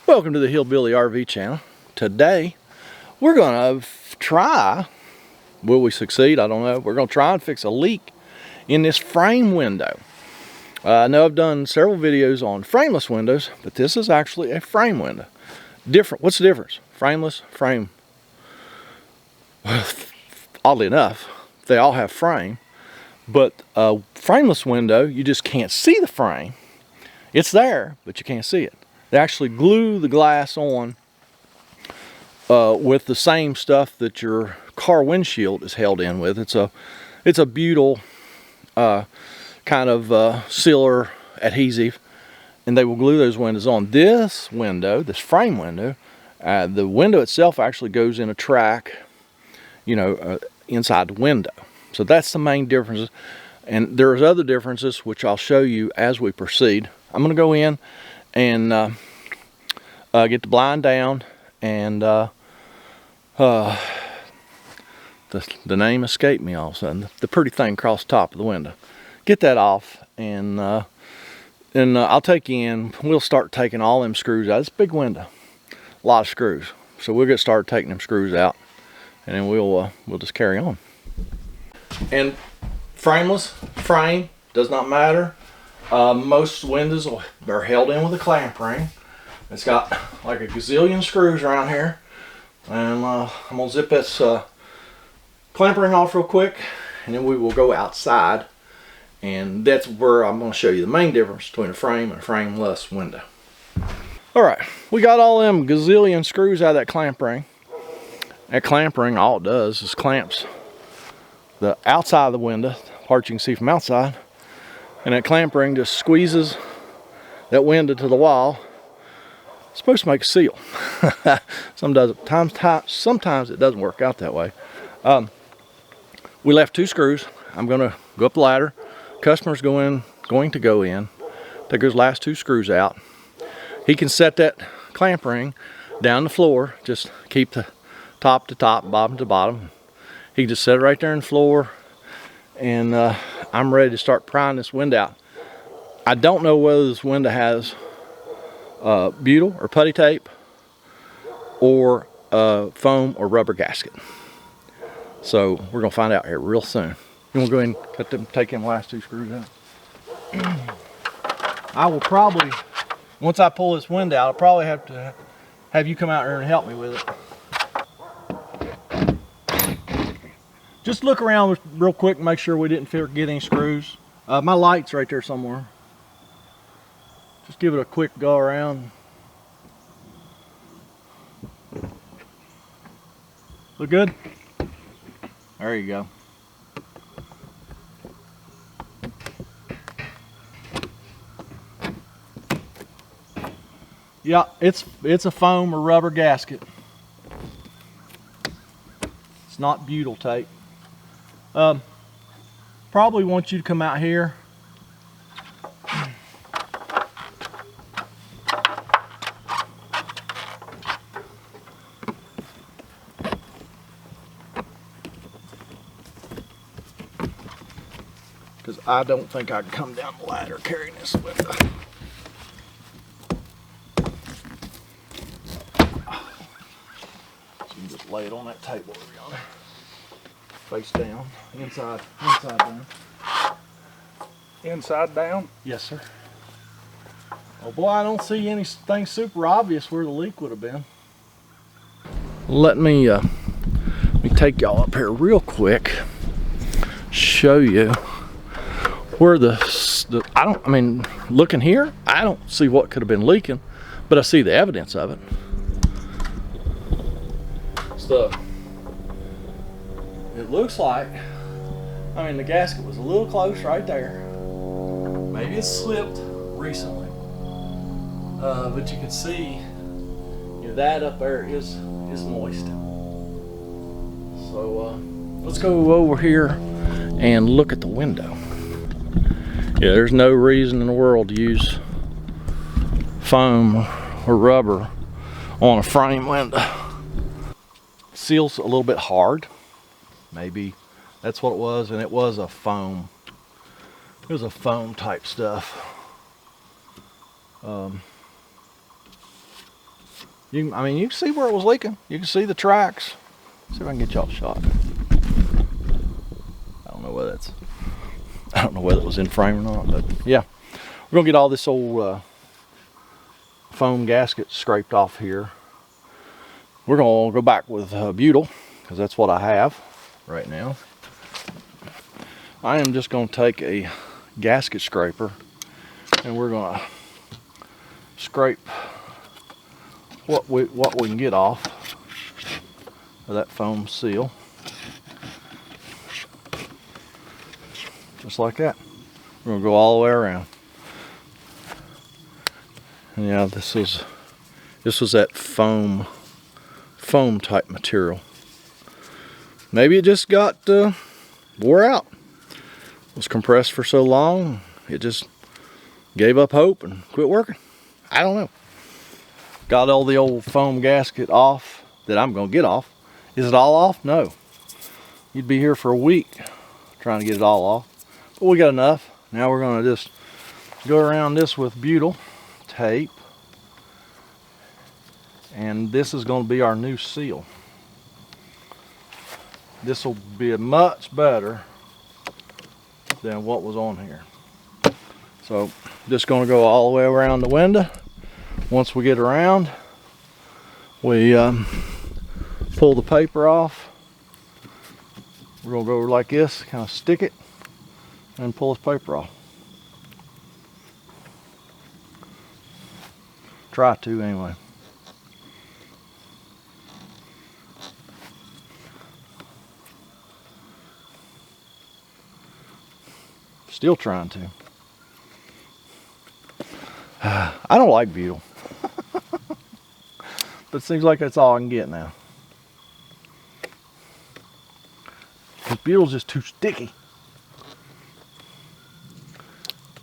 Welcome to the Hillbilly RV channel. Today we're going to try, will we succeed? I don't know. We're going to try and fix a leak in this frame window. I know I've done several videos on frameless windows, but this is actually a frame window. Different. What's the difference? Frameless, frame. Well, oddly enough, they all have frame, but a frameless window, you just can't see the frame. It's there, but you can't see it. They actually glue the glass on with the same stuff that your car windshield is held in with. It's a butyl kind of sealer adhesive, and they will glue those windows on. This window, this frame window, the window itself actually goes in a track, inside the window. So that's the main difference. And there's other differences which I'll show you as we proceed. I'm going to go in and get the blind down, and the name escaped me all of a sudden. The pretty thing across the top of the window. Get that off, and I'll take you in. We'll start taking all them screws out. It's a big window, a lot of screws. So we'll get started taking them screws out, and then we'll just carry on. And frameless, frame, does not matter. Most windows are held in with a clamp ring. It's got like a gazillion screws around here, and I'm gonna zip this clamp ring off real quick, and then we will go outside, and that's where I'm going to show you the main difference between a frame and a frameless window. All right, we got all them gazillion screws out of that clamp ring. That clamp ring, all it does is clamps the outside of the window, part you can see from outside, and that clamp ring just squeezes that window to the wall. It's supposed to make a seal. Sometimes it doesn't work out that way. We left two screws. I'm going to go up the ladder. Customer's going to go in, take those last two screws out. He can set that clamp ring down the floor. Just keep the top to top, bottom to bottom. He can just set it right there on the floor, and I'm ready to start prying this window out. I don't know whether this window has butyl or putty tape or foam or rubber gasket. So we're gonna find out here real soon. You wanna go ahead and take them last two screws out? I will probably, once I pull this window out, I'll probably have to have you come out here and help me with it. Just look around real quick and make sure we didn't forget any screws. My light's right there somewhere. Just give it a quick go around. Look good? There you go. Yeah, it's a foam or rubber gasket. It's not butyl tape. Probably want you to come out here. Because I don't think I can come down the ladder carrying this window. So you can just lay it on that table over yonder. Face down, inside down. Inside down? Yes, sir. Oh boy, I don't see anything super obvious where the leak would have been. Let me take y'all up here real quick. Show you where looking here, I don't see what could have been leaking, but I see the evidence of it. It looks like, the gasket was a little close right there. Maybe it slipped recently, but you can see, that up there is moist. So let's go over here and look at the window. Yeah, there's no reason in the world to use foam or rubber on a frame window. Seal's a little bit hard. Maybe that's what it was, and it was a foam. It was a foam type stuff. I mean, you can see where it was leaking. You can see the tracks. Let's see if I can get y'all a shot. I don't know whether it was in frame or not, but yeah. We're gonna get all this old foam gasket scraped off here. We're gonna go back with butyl, because that's what I have right now. I am just gonna take a gasket scraper and we're gonna scrape what we can get off of that foam seal, just like that. We're gonna go all the way around. And yeah, this was that foam type material. Maybe it just got wore out. It was compressed for so long, it just gave up hope and quit working. I don't know. Got all the old foam gasket off that I'm gonna get off. Is it all off? No. You'd be here for a week trying to get it all off. But we got enough. Now we're gonna just go around this with butyl tape. And this is gonna be our new seal. This will be much better than what was on here. So just gonna go all the way around the window. Once we get around, we pull the paper off. We're gonna go like this, kind of stick it and pull this paper off. Try to anyway. Still trying to. I don't like butyl. But it seems like that's all I can get now. Because butyl's just too sticky.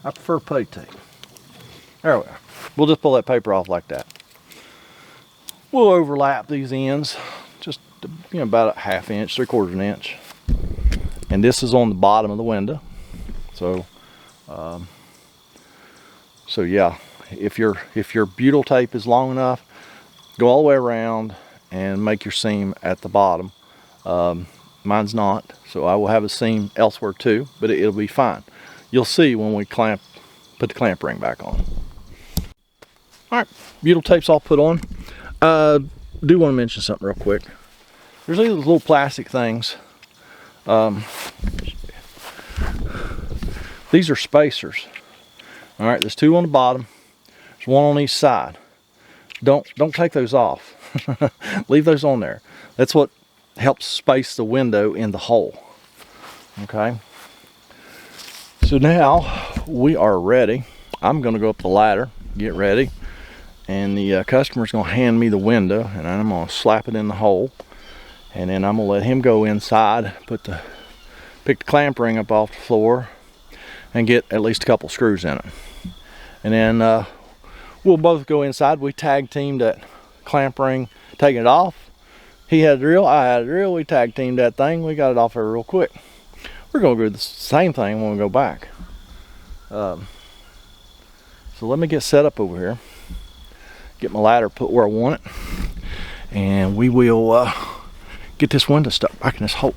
I prefer putty tape. There we are. We'll just pull that paper off like that. We'll overlap these ends, just about a 1/2 inch, 3/4 inch. And this is on the bottom of the window. So yeah, if your butyl tape is long enough, go all the way around and make your seam at the bottom. Mine's not, so I will have a seam elsewhere too, but it'll be fine. You'll see when we put the clamp ring back on. All right, butyl tape's all put on. Do want to mention something real quick. There's these little plastic things. These are spacers. All right, there's 2 on the bottom. There's 1 on each side. Don't take those off. Leave those on there. That's what helps space the window in the hole. Okay. So now we are ready. I'm going to go up the ladder, get ready, and the customer's going to hand me the window, and I'm going to slap it in the hole, and then I'm going to let him go inside, pick the clamp ring up off the floor, and get at least a couple screws in it. And then we'll both go inside. We tag teamed that clamp ring, taking it off. He had a drill, I had a drill. We tag teamed that thing. We got it off there real quick. We're gonna do the same thing when we go back. So let me get set up over here. Get my ladder put where I want it. And we will get this window stuck back in this hole.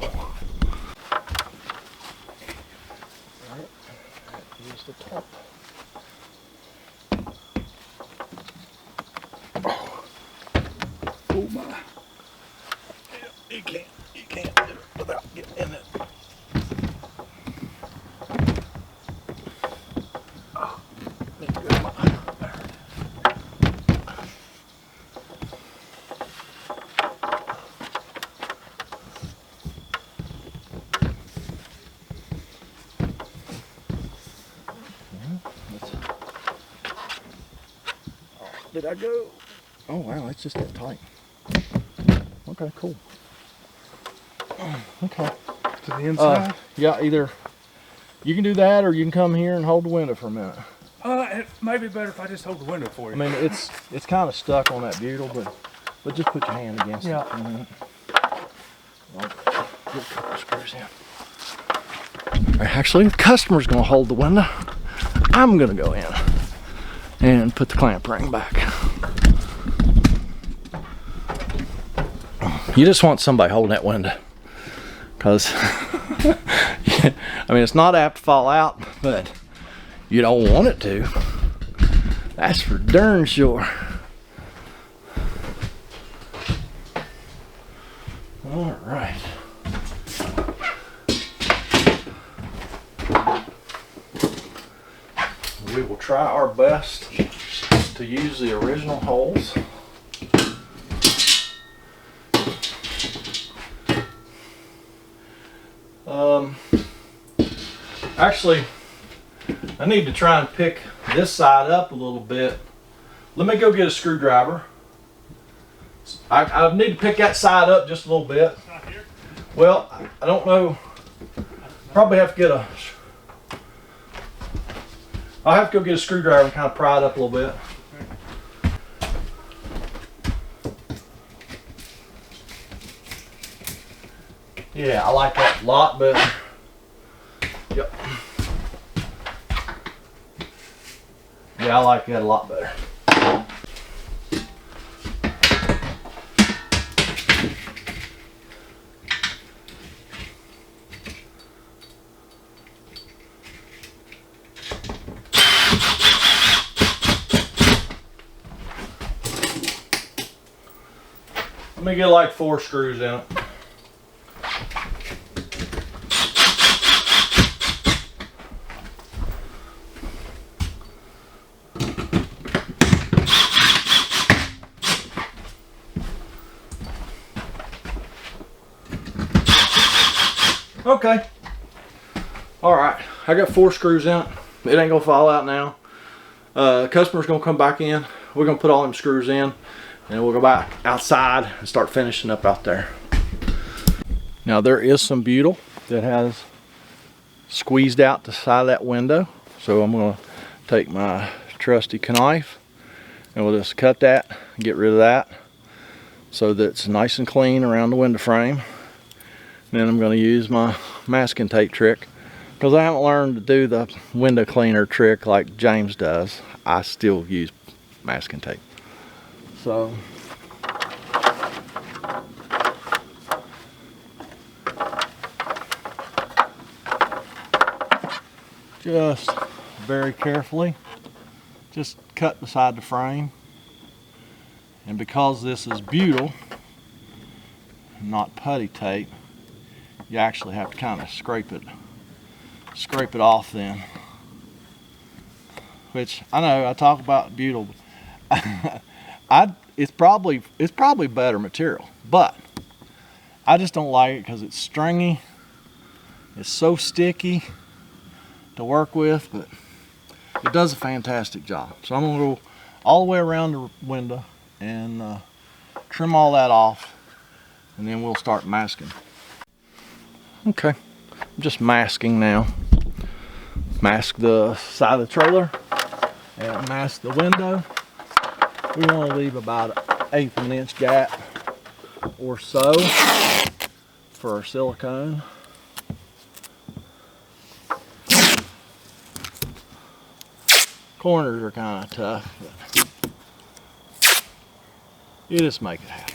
The top. Oh my. Yeah, you can't do it without getting in it. Oh, there you go. There it is. Did I go? Oh wow, it's just that tight. Okay, cool. Okay. To the inside? Yeah, either you can do that or you can come here and hold the window for a minute. It may be better if I just hold the window for you. I mean, it's kind of stuck on that butyl, but just put your hand against it for a minute. Well, get a couple screws in. Actually, the customer's gonna hold the window. I'm gonna go in and put the clamp ring back. You just want somebody holding that window, because I mean, it's not apt to fall out, but you don't want it to. That's for darn sure. All right. We will try our best to use the original holes. Actually, I need to try and pick this side up a little bit. Let me go get a screwdriver. I need to pick that side up just a little bit. Not here. Well, I don't know. Probably have to get a. I'll have to go get a screwdriver and kind of pry it up a little bit. Yeah, I like that a lot better. Yep. Yeah, I like that a lot better. Let me get like 4 screws in it. Okay. All right. I got 4 screws in it. It ain't gonna fall out now. Customer's gonna come back in. We're gonna put all them screws in, and we'll go back outside and start finishing up out there. Now there is some butyl that has squeezed out the side of that window. So I'm gonna take my trusty knife and we'll just cut that and get rid of that so that it's nice and clean around the window frame. Then I'm going to use my masking tape trick, because I haven't learned to do the window cleaner trick like James does. I still use masking tape. So just very carefully just cut beside the frame, and because this is butyl, not putty tape, you actually have to kind of scrape it off then. Which I know I talk about butyl. It's probably better material, but I just don't like it because it's stringy. It's so sticky to work with, but it does a fantastic job. So I'm gonna go all the way around the window and trim all that off, and then we'll start masking. Okay, I'm just masking now. Mask the side of the trailer and mask the window. We want to leave about 1/8 of an inch gap or so for our silicone. Corners are kind of tough, but you just make it happen.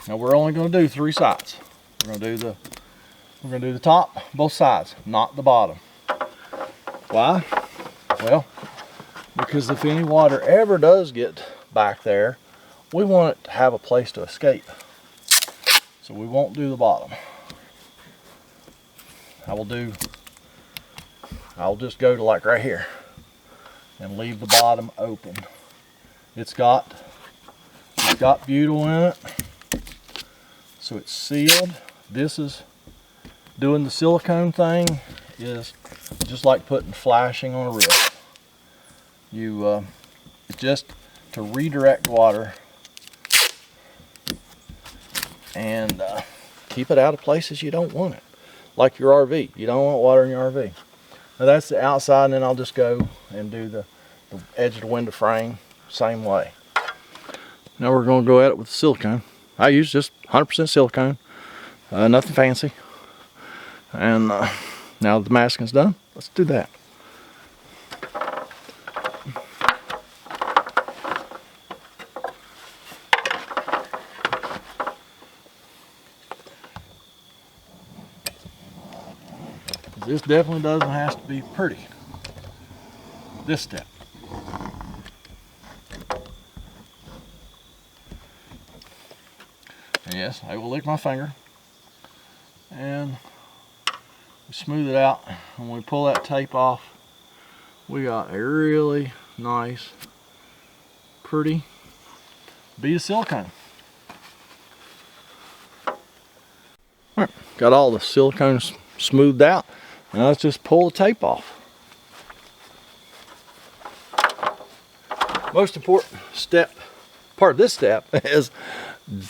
Now we're only going to do 3 sides. We're going to do the top, both sides, not the bottom. Why? Well, because if any water ever does get back there, we want it to have a place to escape. So we won't do the bottom. I'll just go to like right here and leave the bottom open. It's got butyl in it. So it's sealed. This is doing the silicone thing, is just like putting flashing on a wrist. It's just to redirect water and keep it out of places you don't want it. Like your RV, you don't want water in your RV. Now that's the outside, and then I'll just go and do the edge of the window frame same way. Now we're going to go at it with the silicone. I use just 100% silicone, nothing fancy. And now that the masking's done, let's do that. This definitely doesn't have to be pretty. This step. And yes, I will lick my finger. And we smooth it out. And when we pull that tape off, we got a really nice, pretty bead of silicone. All right, got all the silicone smoothed out. Now let's just pull the tape off. Most important part of this step is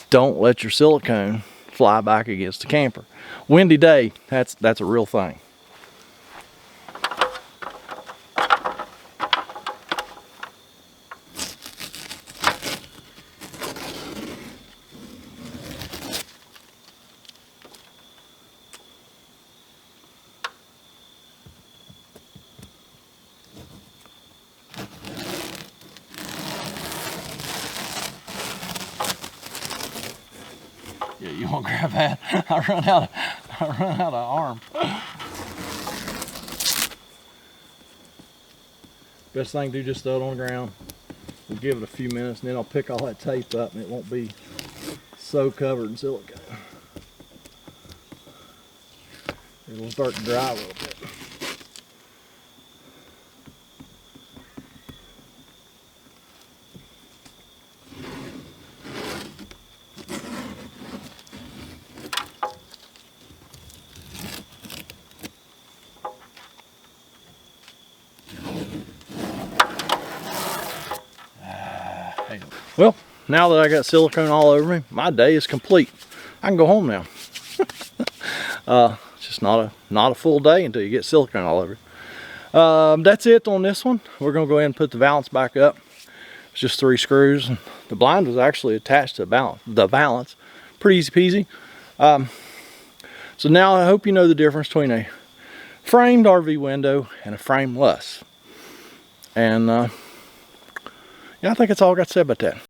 don't let your silicone fly back against the camper. Windy day, that's a real thing. Yeah, you won't grab that. I run out of arm. Best thing to do, just throw it on the ground. We'll give it a few minutes, and then I'll pick all that tape up, and it won't be so covered in silicone. It'll start to dry a little bit. Well, now that I got silicone all over me, my day is complete. I can go home now. It's just not a full day until you get silicone all over. That's it on this one. We're gonna go ahead and put the valance back up. It's just 3 screws. And the blind was actually attached to the valance. Pretty easy peasy. So now I hope you know the difference between a framed RV window and a frameless. And yeah, I think that's all I got to say about that.